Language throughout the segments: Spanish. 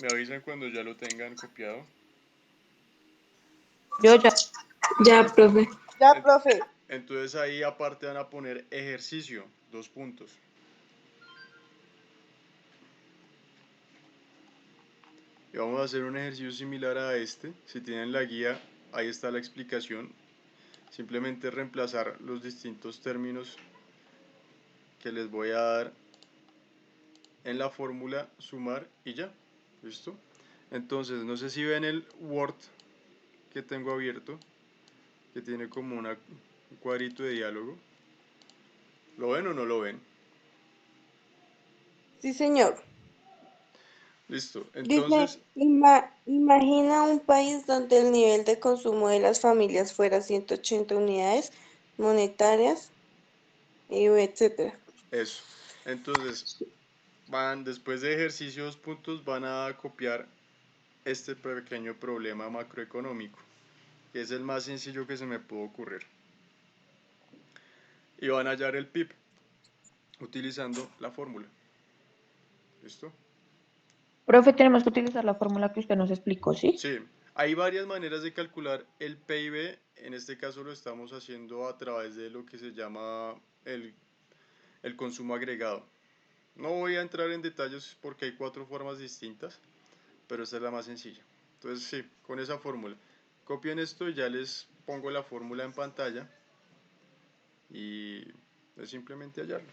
Me avisan cuando ya lo tengan copiado. Yo ya. Ya, profe. Ya, profe. Entonces ahí aparte van a poner ejercicio, 2 puntos. Y vamos a hacer un ejercicio similar a este. Si tienen la guía, ahí está la explicación. Simplemente reemplazar los distintos términos que les voy a dar en la fórmula, sumar y ya. ¿Listo? Entonces, no sé si ven el Word que tengo abierto, que tiene como un cuadrito de diálogo. ¿Lo ven o no lo ven? Sí, señor. Listo. Dice, Entonces, imagina un país donde el nivel de consumo de las familias fuera 180 unidades monetarias, etcétera. eso. Entonces, después de ejercicios puntos, van a copiar este pequeño problema macroeconómico, que es el más sencillo que se me pudo ocurrir. Y van a hallar el PIB utilizando la fórmula. ¿Listo? Profe, tenemos que utilizar la fórmula que usted nos explicó, ¿sí? Sí, hay varias maneras de calcular el PIB. En este caso lo estamos haciendo a través de lo que se llama el consumo agregado. No voy a entrar en detalles porque hay 4 formas distintas, pero esta es la más sencilla. Entonces sí, con esa fórmula. Copien esto y ya les pongo la fórmula en pantalla y es simplemente hallarlo.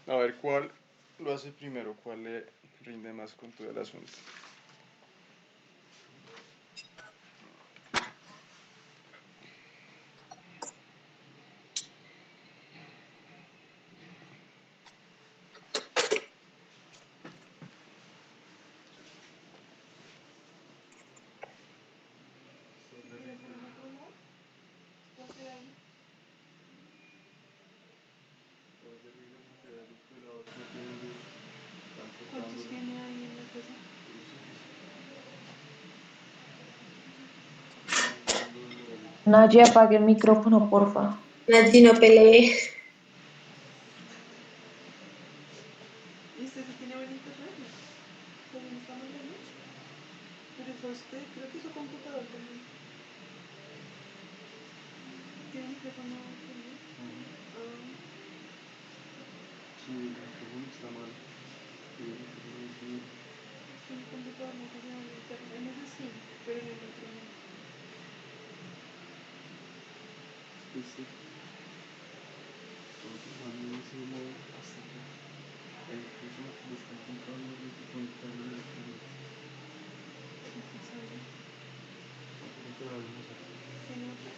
A ver cuál lo hace primero, cuál le rinde más con todo el asunto. ¿Cuántos tiene ahí en la casa? Naye, apague el micrófono, porfa. Nadie no pelee. ¿Y usted sí tiene buen internet? ¿También está mal ahí? Pero fue usted, creo que su computador también. ¿Tiene micrófono también? Sí, el micrófono está mal. Sí, mi computador no funciona en internet. En ese sí, pero en el otro no. Sí. ¿Quién sabe? ¿Tiene otro?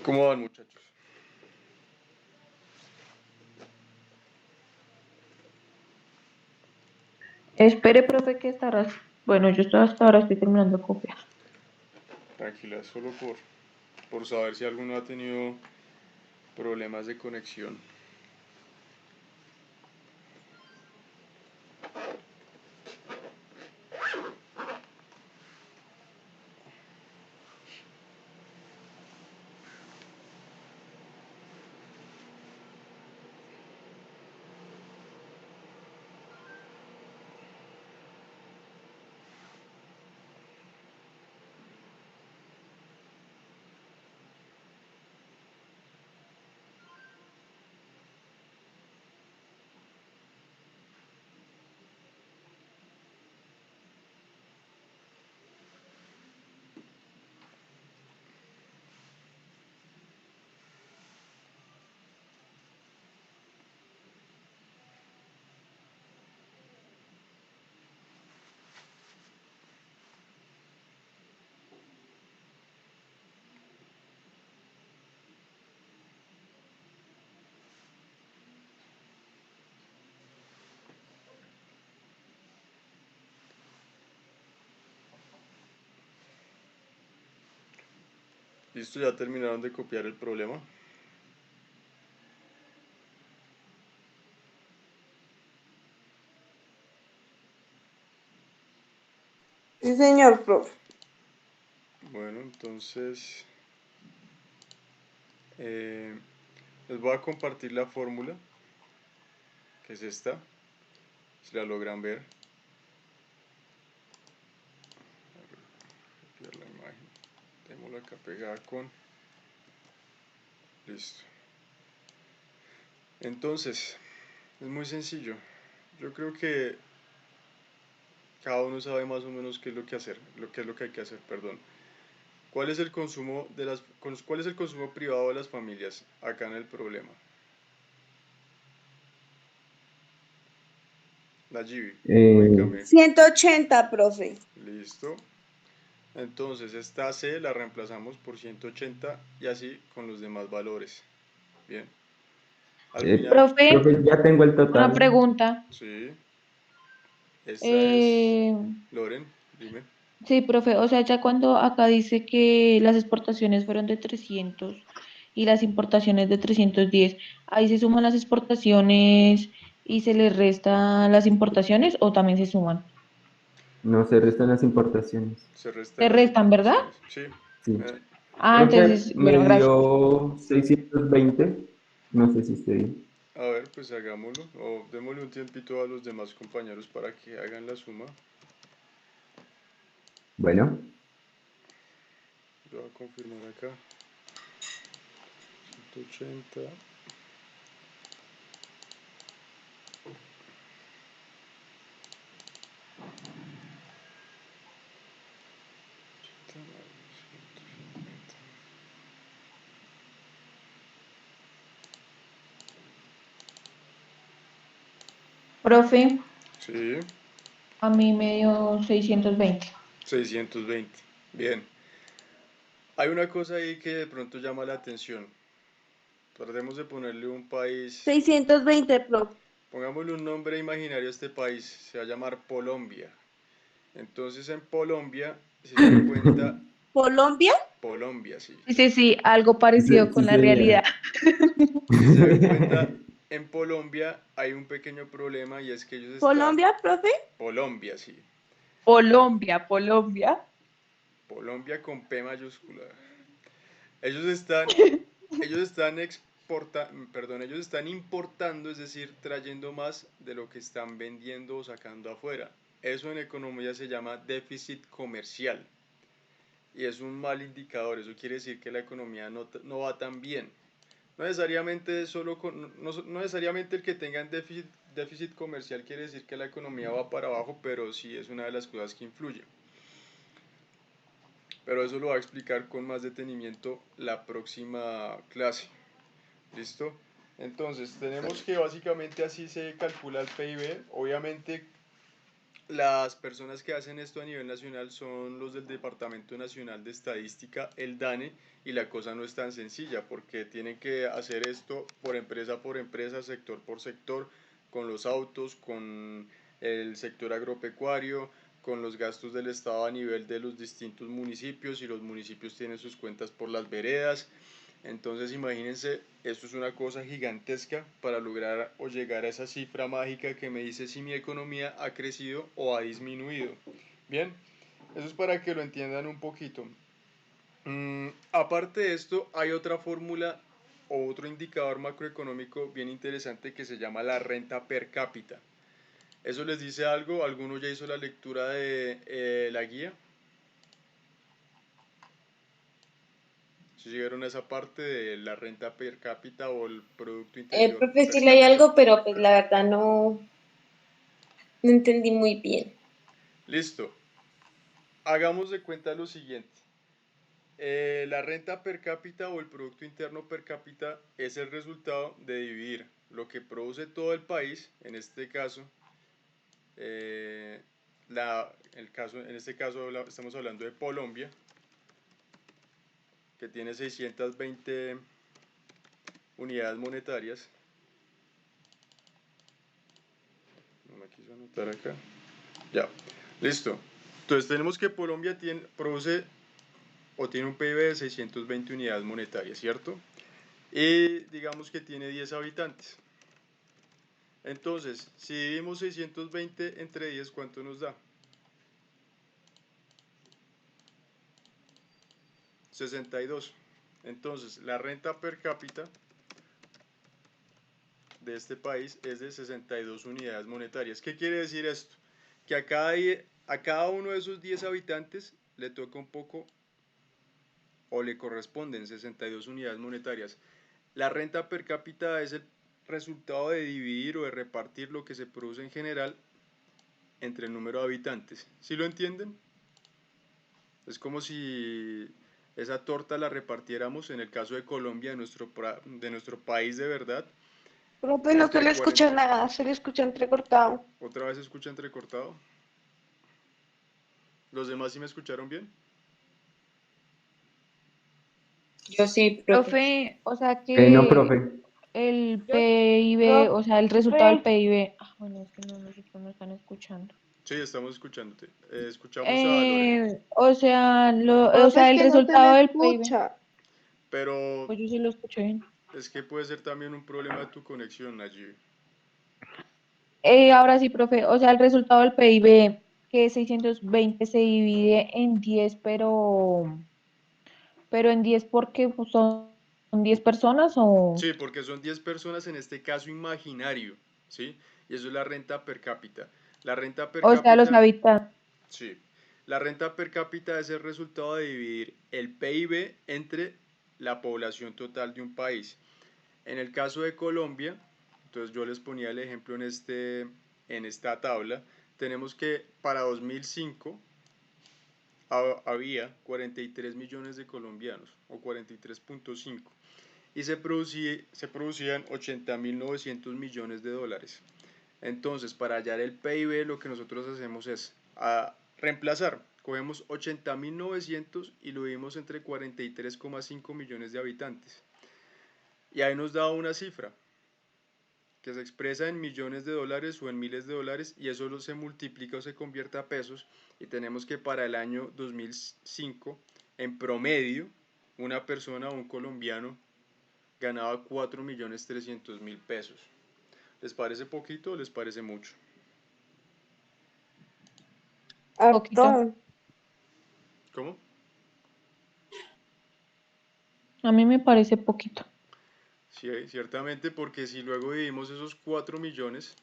¿Cómo van, muchachos? Espere, profe, que estarás. Bueno, yo estoy hasta ahora estoy terminando de copiar. Tranquila, solo por saber si alguno ha tenido problemas de conexión. ¿Listo? ¿Ya terminaron de copiar el problema? Sí, señor, profe. Bueno, entonces Les voy a compartir la fórmula, que es esta, si la logran ver. Copiar la imagen, démosla acá pegada con... Listo. Entonces, es muy sencillo. Yo creo que cada uno sabe más o menos qué es lo que hacer, qué es lo que hay que hacer, perdón. ¿Cuál es el consumo cuál es el consumo privado de las familias acá en el problema? La Gibi, Eh, ubícame. 180, profe. Listo. Entonces esta C la reemplazamos por 180 y así con los demás valores. Bien. Al final, profe, Profe, ya tengo el una total. pregunta. sí, esta es Eh, Loren, dime. sí, profe, o sea, ya cuando acá dice que las exportaciones fueron de 300 y las importaciones de 310, ¿ahí se suman las exportaciones y se les restan las importaciones o también se suman? No se restan las importaciones. Se restan Se las restan, ¿verdad? importaciones. Sí. Sí. Ah, Profe, entonces, me bueno, gracias. dio 620. No sé si esté bien. A ver, pues hagámoslo. O démosle un tiempito a los demás compañeros para que hagan la suma. Bueno, Yo voy a confirmar acá. 180. Profe, Sí, a mí me dio 620. 620. Bien. Hay una cosa ahí que de pronto llama la atención. Tratemos de ponerle un país, 620, profe. pongámosle un nombre imaginario a este país, se va a llamar Colombia. Entonces en Colombia, si se dan cuenta, ¿Colombia? Colombia, sí. Sí, sí, sí, algo parecido sí con la sería. realidad. Si se dan cuenta, en Colombia hay un pequeño problema y es que ellos están, ¿Colombia, profe? Colombia, sí. Colombia, Colombia. Colombia con P mayúscula. Ellos están, ellos están importando, es decir, trayendo más de lo que están vendiendo o sacando afuera. Eso en economía se llama déficit comercial y es un mal indicador. Eso quiere decir que la economía no va tan bien. No necesariamente, no necesariamente el que tengan déficit comercial quiere decir que la economía va para abajo, pero sí es una de las cosas que influye. Pero eso lo va a explicar con más detenimiento la próxima clase. ¿Listo? Entonces, tenemos que básicamente así se calcula el PIB. Obviamente, las personas que hacen esto a nivel nacional son los del Departamento Nacional de Estadística, el DANE, y la cosa no es tan sencilla porque tienen que hacer esto por empresa, sector por sector, con los autos, con el sector agropecuario, con los gastos del Estado a nivel de los distintos municipios, y los municipios tienen sus cuentas por las veredas. Entonces imagínense, esto es una cosa gigantesca para lograr o llegar a esa cifra mágica que me dice si mi economía ha crecido o ha disminuido. Bien, eso es para que lo entiendan un poquito. Aparte de esto, hay otra fórmula o otro indicador macroeconómico bien interesante que se llama la renta per cápita. ¿Eso les dice algo? ¿Alguno ya hizo la lectura de la guía? Si llegaron a esa parte de la renta per cápita o el Producto Interior Profe, per sí leí cápita. algo, pero pues la verdad no entendí muy bien. Listo. Hagamos de cuenta lo siguiente. La renta per cápita o el Producto Interno per cápita es el resultado de dividir lo que produce todo el país, en este caso, eh, en este caso estamos hablando de Colombia, que tiene 620 unidades monetarias. No me quiso anotar acá. Ya, listo. Entonces tenemos que Colombia produce o tiene un PIB de 620 unidades monetarias, ¿cierto? Y digamos que tiene 10 habitantes. Entonces, si dividimos 620 entre 10, ¿cuánto nos da? 62. Entonces, la renta per cápita de este país es de 62 unidades monetarias. ¿Qué quiere decir esto? Que a cada uno de esos 10 habitantes le toca un poco o le corresponden 62 unidades monetarias. La renta per cápita es el resultado de dividir o de repartir lo que se produce en general entre el número de habitantes. ¿Sí lo entienden? Es como si esa torta la repartiéramos, en el caso de Colombia, de nuestro país de verdad, Profe, no se entre le 40. escucha nada, se le escucha entrecortado. ¿Otra vez se escucha entrecortado? ¿Los demás sí me escucharon bien? Yo sí, profe. Profe, o sea No, que profe. el PIB, o sea, el resultado del Profe, PIB, bueno, es que no, nosotros no están escuchando. Sí, estamos escuchándote. Escuchamos a Lore, O profe, sea, es el que no se le resultado del PIB, escucha. pero pues yo sí lo escuché bien. es que puede ser también un problema de tu conexión allí. Ahora sí, profe, o sea, el resultado del PIB, que es 620 se divide en 10, pero en 10 porque pues, son 10 personas o, Sí, porque son 10 personas en este caso imaginario, ¿sí? Y eso es la renta per cápita. La renta per o sea, los cápita, habitantes. sí. La renta per cápita es el resultado de dividir el PIB entre la población total de un país. En el caso de Colombia, entonces yo les ponía el ejemplo en esta tabla, tenemos que para 2005 había 43 millones de colombianos, o 43.5, y se producían 80.900 millones de dólares. Entonces, para hallar el PIB, lo que nosotros hacemos es reemplazar. Cogemos 80.900 y lo dividimos entre 43,5 millones de habitantes. Y ahí nos da una cifra que se expresa en millones de dólares o en miles de dólares, y eso se multiplica o se convierte a pesos, y tenemos que para el año 2005, en promedio, una persona o un colombiano ganaba 4.300.000 pesos. ¿Les parece poquito o les parece mucho? Poquito. Harto. ¿Cómo? A mí me parece poquito. Sí, ciertamente, porque si luego dividimos esos 4 millones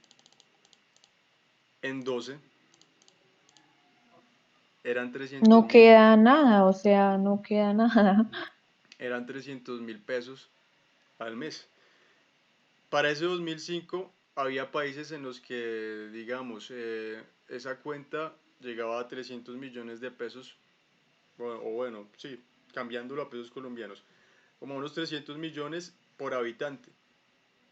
en 12, eran 300 No mil, queda nada, o sea, no queda nada. eran 300.000 pesos al mes. Para ese 2005 había países en los que, digamos, esa cuenta llegaba a 300 millones de pesos, o bueno, sí, cambiándolo a pesos colombianos, como unos 300 millones por habitante,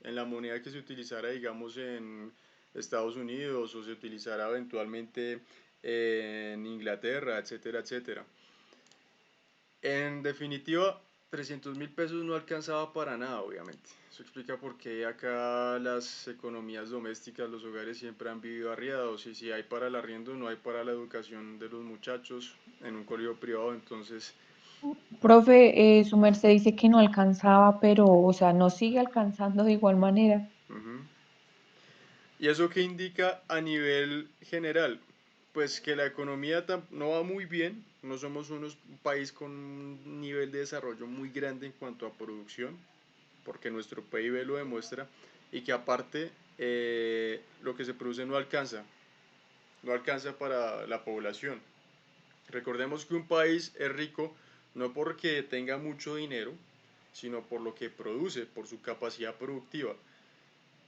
en la moneda que se utilizara, digamos, en Estados Unidos o se utilizara eventualmente en Inglaterra, etcétera, etcétera. En definitiva, 300.000 pesos no alcanzaba para nada, obviamente. Eso explica por qué acá las economías domésticas, los hogares siempre han vivido arriados, y si hay para el arriendo, no hay para la educación de los muchachos en un colegio privado. Entonces, Profe, su merced dice que no alcanzaba, pero, o sea, no sigue alcanzando de igual manera. ujú. ¿Y eso qué indica a nivel general? Pues que la economía no va muy bien, no somos un país con un nivel de desarrollo muy grande en cuanto a producción, porque nuestro PIB lo demuestra, y que aparte lo que se produce no alcanza para la población. Recordemos que un país es rico no porque tenga mucho dinero, sino por lo que produce, por su capacidad productiva.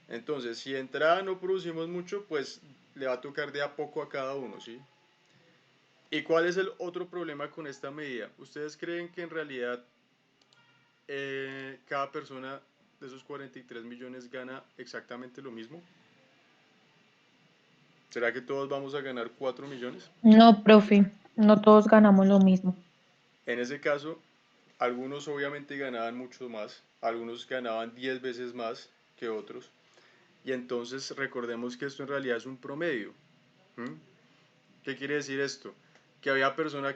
Entonces, si de entrada no producimos mucho, pues le va a tocar de a poco a cada uno, ¿sí? ¿Y cuál es el otro problema con esta medida? ¿Ustedes creen que en realidad cada persona de esos 43 millones gana exactamente lo mismo? ¿Será que todos vamos a ganar 4 millones? No, profe, no todos ganamos lo mismo. En ese caso, algunos obviamente ganaban mucho más, algunos ganaban 10 veces más que otros, y entonces recordemos que esto en realidad es un promedio. ¿Mm? ¿Qué quiere decir esto? Que había personas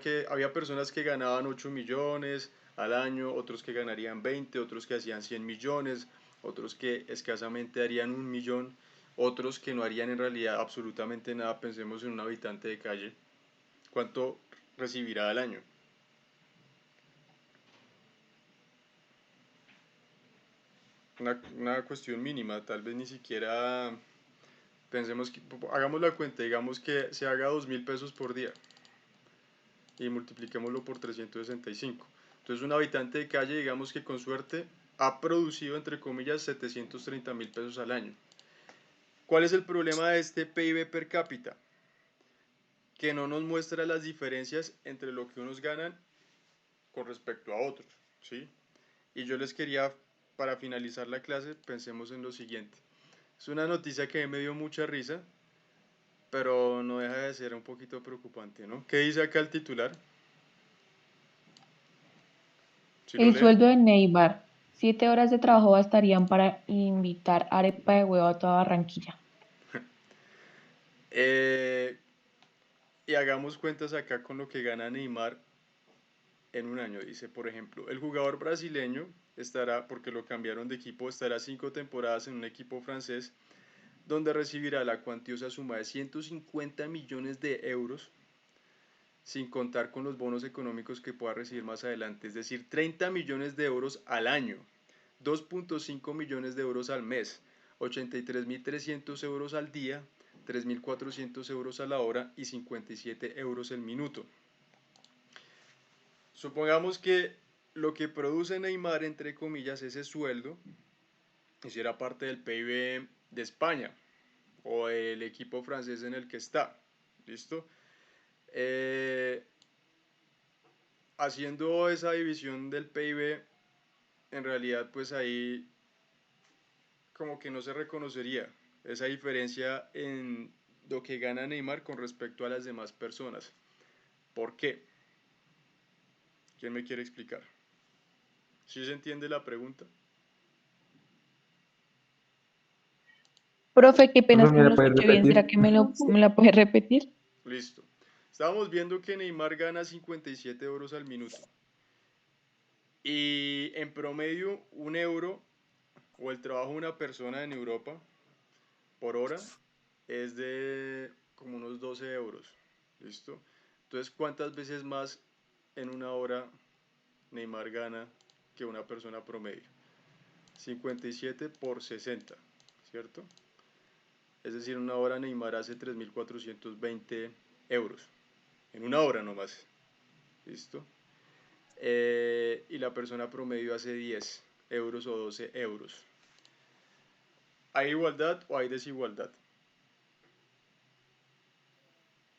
que ganaban 8 millones al año, otros que ganarían 20, otros que hacían 100 millones, otros que escasamente harían 1 millón, otros que no harían en realidad absolutamente nada. Pensemos en un habitante de calle, ¿cuánto recibirá al año? una cuestión mínima, tal vez ni siquiera pensemos que, hagamos la cuenta, digamos que se haga 2.000 pesos por día y multipliquémoslo por 365. Entonces un habitante de calle, digamos que con suerte, ha producido, entre comillas, 730.000 pesos al año. ¿Cuál es el problema de este PIB per cápita? Que no nos muestra las diferencias entre lo que unos ganan con respecto a otros, ¿sí? Y yo les quería, para finalizar la clase, pensemos en lo siguiente. Es una noticia que me dio mucha risa, pero no deja de ser un poquito preocupante, ¿no? ¿Qué dice acá el titular? ¿Sí lo El leen? sueldo de Neymar, 7 horas de trabajo bastarían para invitar arepa de huevo a toda Barranquilla. Eh, y hagamos cuentas acá con lo que gana Neymar en un año. Dice, por ejemplo, el jugador brasileño estará, porque lo cambiaron de equipo, estará 5 temporadas en un equipo francés donde recibirá la cuantiosa suma de 150 millones de euros, sin contar con los bonos económicos que pueda recibir más adelante, es decir, 30 millones de euros al año, 2.5 millones de euros al mes, 83.300 euros al día, 3.400 euros a la hora y 57 euros el minuto. Supongamos que lo que produce Neymar, entre comillas, ese sueldo, hiciera parte del PIB de España o el equipo francés en el que está. ¿Listo? Haciendo esa división del PIB, en realidad pues ahí como que no se reconocería esa diferencia en lo que gana Neymar con respecto a las demás personas. ¿Por qué? ¿Quién me quiere explicar? ¿Sí se entiende la pregunta? Profe, qué pena, Profe, es que ¿me no la lo puedes escuché bien. ¿Será repetir? que me la puede repetir? Listo. Estábamos viendo que Neymar gana 57 euros al minuto. Y en promedio, 1 euro o el trabajo de una persona en Europa por hora es de como unos 12 euros. ¿Listo? Entonces, ¿cuántas veces más en una hora Neymar gana que una persona promedio? 57 por 60, ¿cierto? Es decir, en una hora Neymar hace 3.420 euros. En una hora nomás. ¿Listo? Y la persona promedio hace 10 euros o 12 euros. ¿Hay igualdad o hay desigualdad?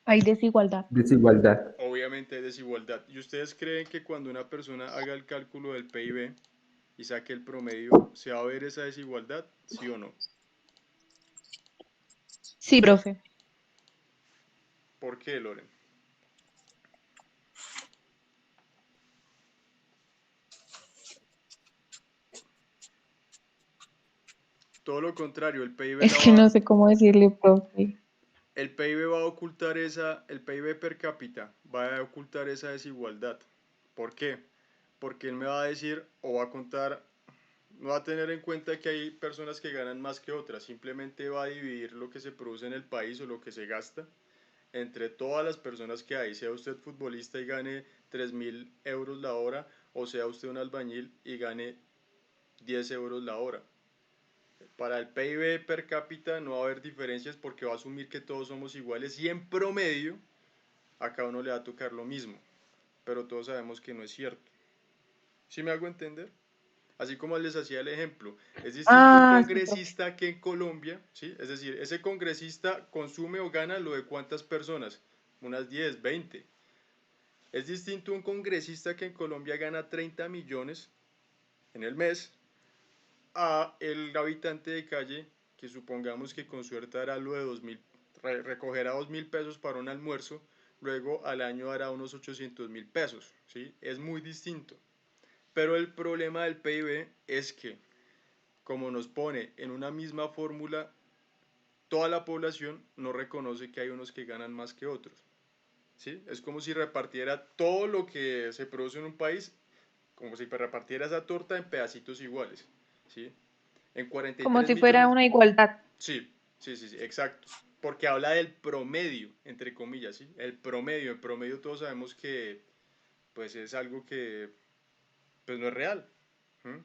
Hay desigualdad. Desigualdad. Obviamente hay desigualdad. ¿Y ustedes creen que cuando una persona haga el cálculo del PIB y saque el promedio, se va a ver esa desigualdad? ¿Sí o no? Sí, profe. ¿Por qué, Loren? Todo lo contrario, Es que no sé cómo decirle, profe. el PIB va a ocultar el PIB per cápita va a ocultar esa desigualdad. ¿Por qué? Porque él me va a decir o va a contar, no va a tener en cuenta que hay personas que ganan más que otras, simplemente va a dividir lo que se produce en el país o lo que se gasta entre todas las personas que hay, sea usted futbolista y gane 3.000 euros la hora, o sea usted un albañil y gane 10 euros la hora. Para el PIB per cápita no va a haber diferencias porque va a asumir que todos somos iguales y en promedio a cada uno le va a tocar lo mismo, pero todos sabemos que no es cierto. ¿Sí me hago entender? Así como les hacía el ejemplo, es distinto un Ah, sí, profe. congresista que en Colombia, ¿sí? Es decir, ese congresista consume o gana lo de cuántas personas, unas 10, 20. Es distinto un congresista que en Colombia gana 30 millones en el mes a el habitante de calle que supongamos que con suerte hará lo de 2.000, recogerá 2.000 pesos para un almuerzo, luego al año hará unos 800.000 pesos, ¿sí? Es muy distinto. Pero el problema del PIB es que, como nos pone en una misma fórmula, toda la población no reconoce que hay unos que ganan más que otros. ¿Sí? Es como si repartiera todo lo que se produce en un país, como si repartiera esa torta en pedacitos iguales. ¿Sí? En Como 43 si fuera millones. una igualdad. Sí, sí, exacto. Porque habla del promedio, entre comillas, ¿sí? El promedio todos sabemos que pues es algo que pues no es real. ¿Mm?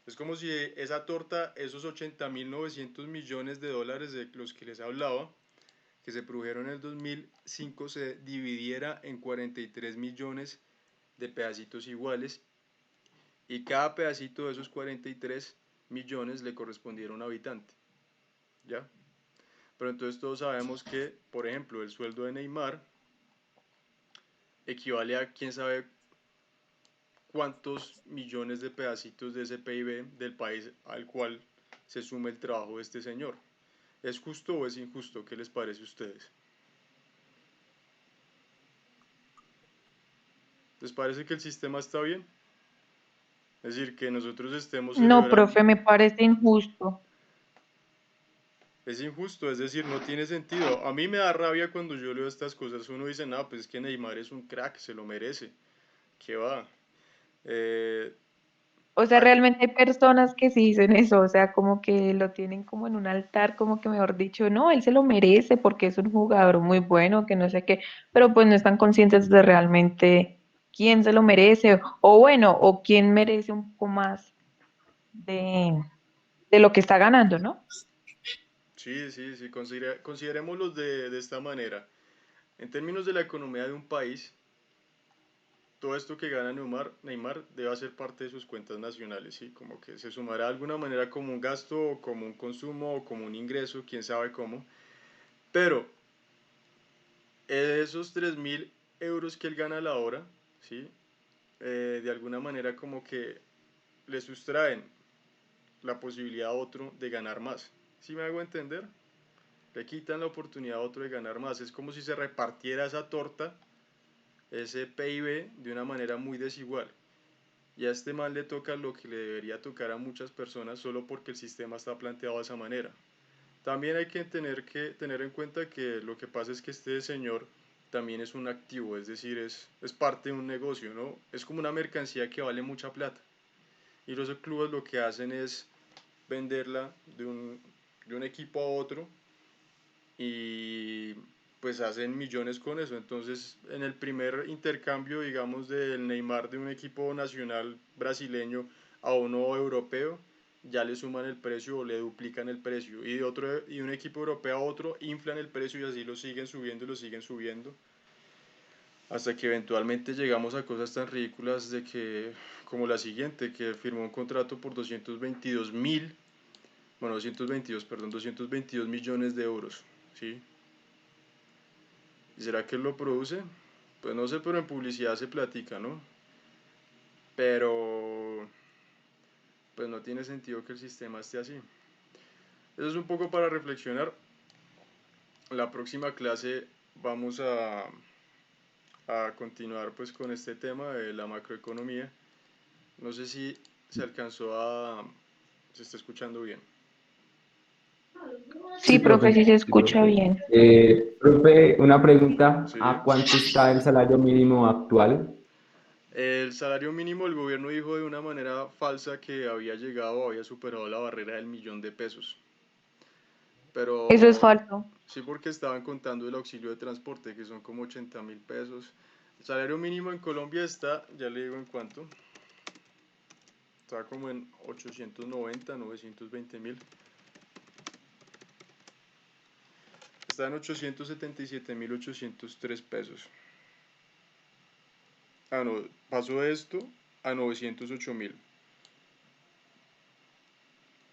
Es como si esa torta, esos 80.900 millones de dólares de los que les hablaba, que se produjeron en el 2005, se dividiera en 43 millones de pedacitos iguales, y cada pedacito de esos 43 millones le correspondiera a un habitante, ¿ya? Pero entonces todos sabemos que, por ejemplo, el sueldo de Neymar equivale a quién sabe cuántos millones de pedacitos de ese PIB del país al cual se suma el trabajo de este señor. ¿Es justo o es injusto? ¿Qué les parece a ustedes? ¿Les parece que el sistema está bien? Es decir, que nosotros estemos No, celebrando. profe, me parece injusto. Es injusto, es decir, no tiene sentido. A mí me da rabia cuando yo leo estas cosas. Uno dice, no, pues es que Neymar es un crack, se lo merece. ¿Qué va? Eh, O sea, realmente hay personas que sí dicen eso, o sea, como que lo tienen como en un altar, como que mejor dicho, no, él se lo merece porque es un jugador muy bueno, que no sé qué, pero pues no están conscientes de realmente quién se lo merece, o bueno, o quién merece un poco más de, de lo que está ganando, ¿no? sí, sí, sí, considerémoslo de esta manera. En términos de la economía de un país, todo esto que gana Neymar debe hacer parte de sus cuentas nacionales, ¿sí? Como que se sumará de alguna manera como un gasto, o como un consumo, o como un ingreso, quién sabe cómo. Pero esos 3.000 euros que él gana a la hora, ¿sí? De alguna manera como que le sustraen la posibilidad a otro de ganar más. ¿Sí me hago entender? Le quitan la oportunidad a otro de ganar más. Es como si se repartiera esa torta, ese PIB, de una manera muy desigual. Y a este man le toca lo que le debería tocar a muchas personas solo porque el sistema está planteado de esa manera. También hay que tener en cuenta que lo que pasa es que este señor también es un activo, es decir, es parte de un negocio, ¿no? Es como una mercancía que vale mucha plata. Y los clubes lo que hacen es venderla de un equipo a otro, y pues hacen millones con eso. Entonces, en el primer intercambio, digamos, del Neymar de un equipo nacional brasileño a uno europeo, ya le suman el precio o le duplican el precio. Y un equipo europeo a otro inflan el precio, y así lo siguen subiendo y lo siguen subiendo. Hasta que eventualmente llegamos a cosas tan ridículas de que, como la siguiente, que firmó un contrato por 222 millones de euros, ¿sí? ¿Y será que él lo produce? Pues no sé, pero en publicidad se platica, ¿no? Pero pues no tiene sentido que el sistema esté así. Eso es un poco para reflexionar. La próxima clase vamos a continuar pues con este tema de la macroeconomía. No sé si se está escuchando bien. Sí, profe, sí se Sí, escucha profe. bien. Profe, una pregunta. Sí. ¿A cuánto está el salario mínimo actual? El salario mínimo, el gobierno dijo de una manera falsa que había llegado, había superado la barrera del 1.000.000 de pesos. Eso es Pero falso. sí, porque estaban contando el auxilio de transporte, que son como 80.000 pesos. El salario mínimo en Colombia está, ya le digo en cuánto, está como en 890, 920.000. Está en 877.803 pesos. Ah, no, pasó de esto a 908.000.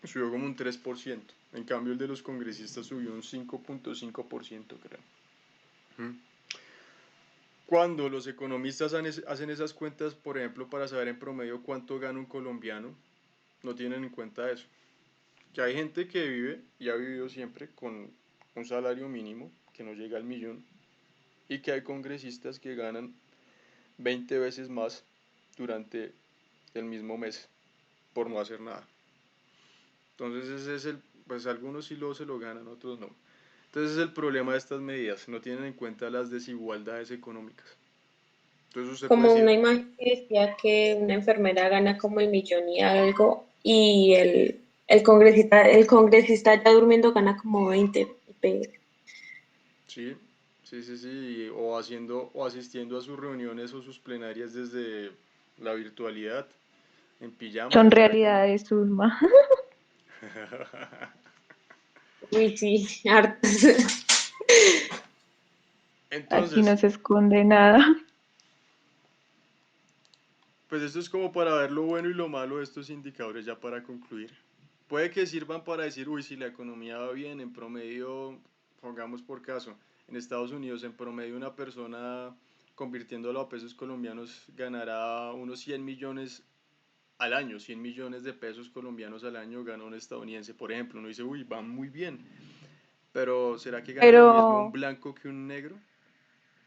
Subió como un 3%. En cambio, el de los congresistas subió un 5.5%, creo. Cuando los economistas hacen esas cuentas, por ejemplo, para saber en promedio cuánto gana un colombiano, no tienen en cuenta eso. Que hay gente que vive y ha vivido siempre con un salario mínimo que no llega al millón, y que hay congresistas que ganan 20 veces más durante el mismo mes por no hacer nada. Entonces ese es pues algunos sí se lo ganan, otros no. Entonces es el problema de estas medidas, no tienen en cuenta las desigualdades económicas. Entonces usted puede Como decir, una imagen que decía que una enfermera gana como el millón y algo y el congresista ya durmiendo gana como 20. sí, sí, sí, sí, o asistiendo a sus reuniones o sus plenarias desde la virtualidad. en pijama. Son desde la realidades, Zulma. cama. Uy, sí, hartas. Aquí no Entonces, se esconde nada. pues esto es como para ver lo bueno y lo malo de estos indicadores ya para concluir. Puede que sirvan para decir, uy, si la economía va bien, en promedio, pongamos por caso, en Estados Unidos en promedio una persona convirtiéndolo a pesos colombianos ganará unos 100 millones al año, 100 millones de pesos colombianos al año gana un estadounidense, por ejemplo. Uno dice, uy, va muy bien, pero ¿será que gana lo mismo un Pero blanco que un negro?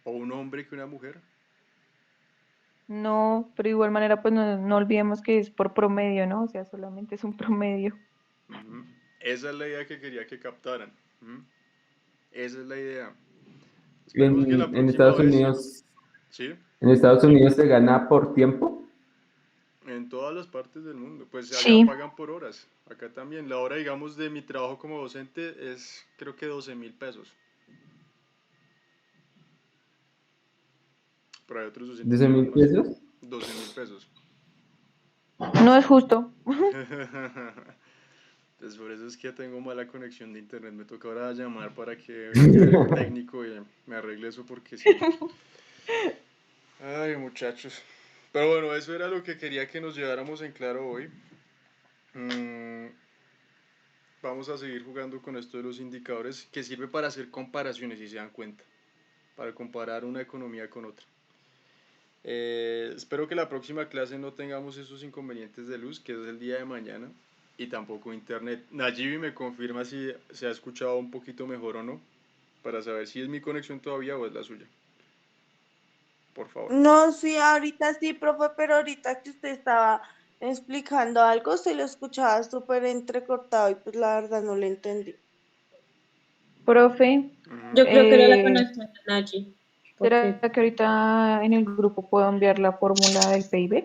¿O un hombre que una mujer? no, pero de igual manera, pues no olvidemos que es por promedio, ¿no? O sea, solamente es un promedio. Ujú. Esa es la idea que quería que captaran. Ujú. Esa es la idea. Y Esperemos que la en próxima vez, sí, En Estados Unidos se gana por tiempo. en todas las partes del mundo, pues allá Sí, pagan por horas. Acá también, la hora, digamos, de mi trabajo como docente es creo que 12.000 pesos. Pero hay otros docentes que 12 ganan mil más. pesos. 12.000 pesos. no es justo. Pues por eso es que tengo mala conexión de internet. Me toca ahora llamar para que venga el técnico y me arregle eso porque sí. Ay, muchachos. Pero bueno, eso era lo que quería que nos lleváramos en claro hoy. Mm, vamos a seguir jugando con esto de los indicadores que sirve para hacer comparaciones, si se dan cuenta, para comparar una economía con otra. Espero que la próxima clase no tengamos esos inconvenientes de luz, que es el día de mañana, y tampoco internet. Nayibi me confirma si se ha escuchado un poquito mejor o no, para saber si es mi conexión todavía o es la suya. Por favor. No, sí, ahorita sí, profe, pero ahorita que usted estaba explicando algo, se lo escuchaba súper entrecortado y pues la verdad no lo entendí. Profe, Ujú. Yo creo que era la eh, conexión de Nachi, ¿será porque que ahorita en el grupo puedo enviar la fórmula del PIB?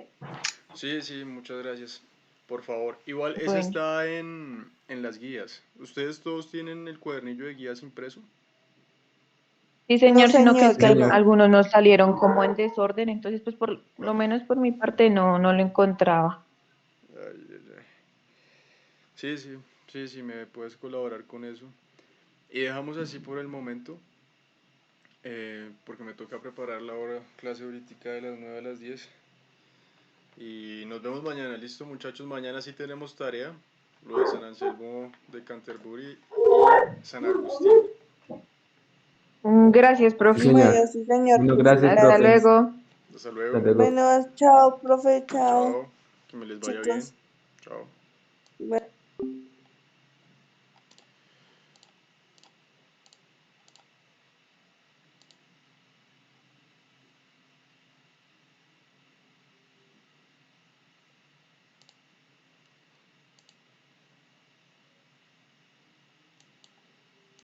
Sí, sí, muchas gracias. Por favor. Igual, ese Bueno, está en las guías. ¿Ustedes todos tienen el cuadernillo de guías impreso? sí, No, señor, sino que es señor, que yo no. Señor, algunos nos salieron como en desorden, entonces pues por lo menos por mi parte no lo encontraba. Ay, ay, ay. Sí, sí, sí, sí, me puedes colaborar con eso. Y dejamos así por el momento, porque me toca preparar la hora clase ahorita de las 9 a las 10. Y nos vemos mañana, listo muchachos, mañana sí tenemos tarea, lo de San Anselmo de Canterbury y San Agustín. Gracias, sí, profe. Bueno, señor. sí, señor, Bueno, profe, gracias, Hasta profe. gracias. luego. Hasta Hasta luego, luego. Bueno, chao, profe, chao, chao, que me les vaya bien, chicos. chao. Bueno.